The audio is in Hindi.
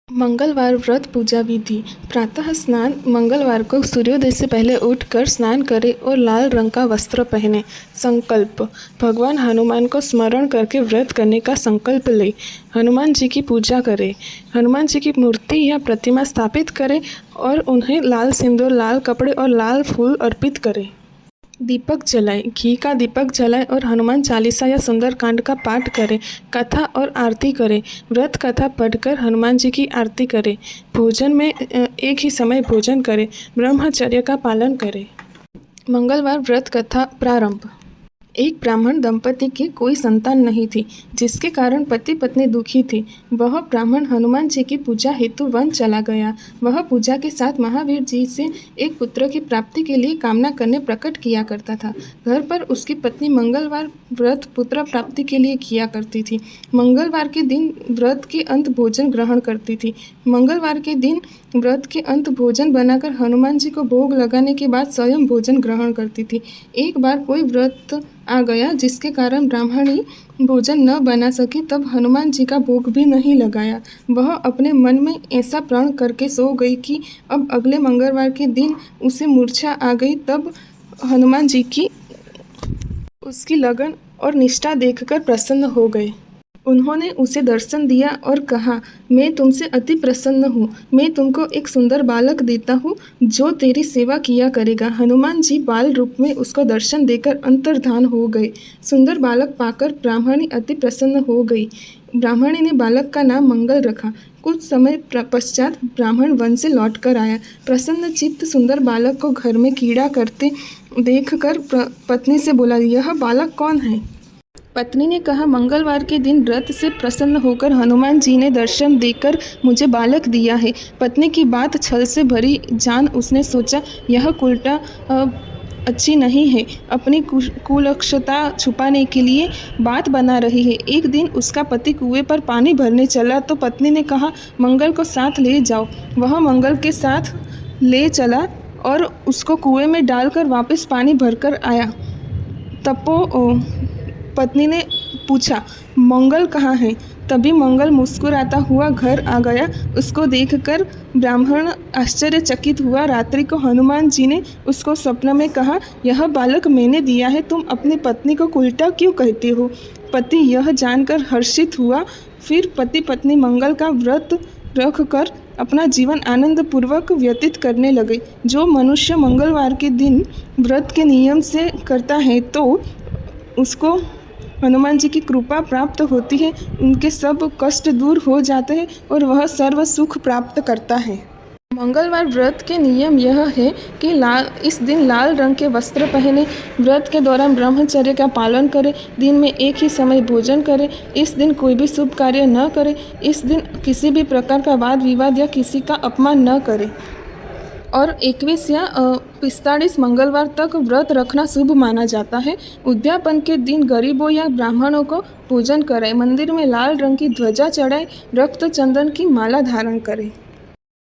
मंगलवार व्रत पूजा विधि। प्रातः स्नान। मंगलवार को सूर्योदय से पहले उठकर स्नान करें और लाल रंग का वस्त्र पहने। संकल्प। भगवान हनुमान को स्मरण करके व्रत करने का संकल्प लें। हनुमान जी की पूजा करें। हनुमान जी की मूर्ति या प्रतिमा स्थापित करें और उन्हें लाल सिंदूर, लाल कपड़े और लाल फूल अर्पित करें। दीपक जलाएं। घी का दीपक जलाएं और हनुमान चालीसा या सुंदरकांड का पाठ करें। कथा और आरती करें। व्रत कथा पढ़कर हनुमान जी की आरती करें। भोजन में एक ही समय भोजन करें। ब्रह्मचर्य का पालन करें। मंगलवार व्रत कथा प्रारंभ। एक ब्राह्मण दंपति की कोई संतान नहीं थी, जिसके कारण पति पत्नी दुखी थी। वह ब्राह्मण हनुमान जी की पूजा हेतु वन चला गया। वह पूजा के साथ महावीर जी से एक पुत्र की प्राप्ति के लिए कामना करने प्रकट किया करता था। घर पर उसकी पत्नी मंगलवार व्रत पुत्र प्राप्ति के लिए किया करती थी। मंगलवार के दिन व्रत के अंत भोजन ग्रहण करती थी। मंगलवार के दिन व्रत के अंत भोजन बनाकर हनुमान जी को भोग लगाने के बाद स्वयं भोजन ग्रहण करती थी। एक बार कोई व्रत आ गया जिसके कारण ब्राह्मणी भोजन न बना सकी, तब हनुमान जी का भोग भी नहीं लगाया। वह अपने मन में ऐसा प्रण करके सो गई कि अब अगले मंगलवार के दिन उसे मूर्छा आ गई। तब हनुमान जी की उसकी लगन और निष्ठा देखकर प्रसन्न हो गए। उन्होंने उसे दर्शन दिया और कहा, मैं तुमसे अति प्रसन्न हूँ। मैं तुमको एक सुंदर बालक देता हूँ जो तेरी सेवा किया करेगा। हनुमान जी बाल रूप में उसको दर्शन देकर अंतर्धान हो गए। सुंदर बालक पाकर ब्राह्मणी अति प्रसन्न हो गई। ब्राह्मणी ने बालक का नाम मंगल रखा। कुछ समय पश्चात ब्राह्मण वन से लौट कर आया। प्रसन्न चित्त सुंदर बालक को घर में कीड़ा करते देखकर पत्नी से बोला, यह बालक कौन है? पत्नी ने कहा, मंगलवार के दिन व्रत से प्रसन्न होकर हनुमान जी ने दर्शन देकर मुझे बालक दिया है। पत्नी की बात छल से भरी जान उसने सोचा, यह उल्टा अच्छी नहीं है। अपनी कुलक्षता छुपाने के लिए बात बना रही है। एक दिन उसका पति कुएं पर पानी भरने चला तो पत्नी ने कहा, मंगल को साथ ले जाओ। वह मंगल के साथ ले चला और उसको कुएं में डालकर वापस पानी भरकर आया। पत्नी ने पूछा, मंगल कहाँ है? तभी मंगल मुस्कुराता हुआ घर आ गया। उसको देखकर ब्राह्मण आश्चर्यचकित हुआ। रात्रि को हनुमान जी ने उसको स्वप्न में कहा, यह बालक मैंने दिया है, तुम अपनी पत्नी को उल्टा क्यों कहते हो? पति यह जानकर हर्षित हुआ। फिर पति पत्नी मंगल का व्रत रख कर अपना जीवन आनंद पूर्वक व्यतीत करने लगे। जो मनुष्य मंगलवार के दिन व्रत के नियम से करता है तो उसको हनुमान जी की कृपा प्राप्त होती है। उनके सब कष्ट दूर हो जाते हैं और वह सर्व सुख प्राप्त करता है। मंगलवार व्रत के नियम यह है कि इस दिन लाल रंग के वस्त्र पहने। व्रत के दौरान ब्रह्मचर्य का पालन करें। दिन में एक ही समय भोजन करें। इस दिन कोई भी शुभ कार्य न करें। इस दिन किसी भी प्रकार का वाद विवाद या किसी का अपमान न करें। और 21 या 45 मंगलवार तक व्रत रखना शुभ माना जाता है। उद्यापन के दिन गरीबों या ब्राह्मणों को भोजन कराएं। मंदिर में लाल रंग की ध्वजा चढ़ाएं। रक्त चंदन की माला धारण करें।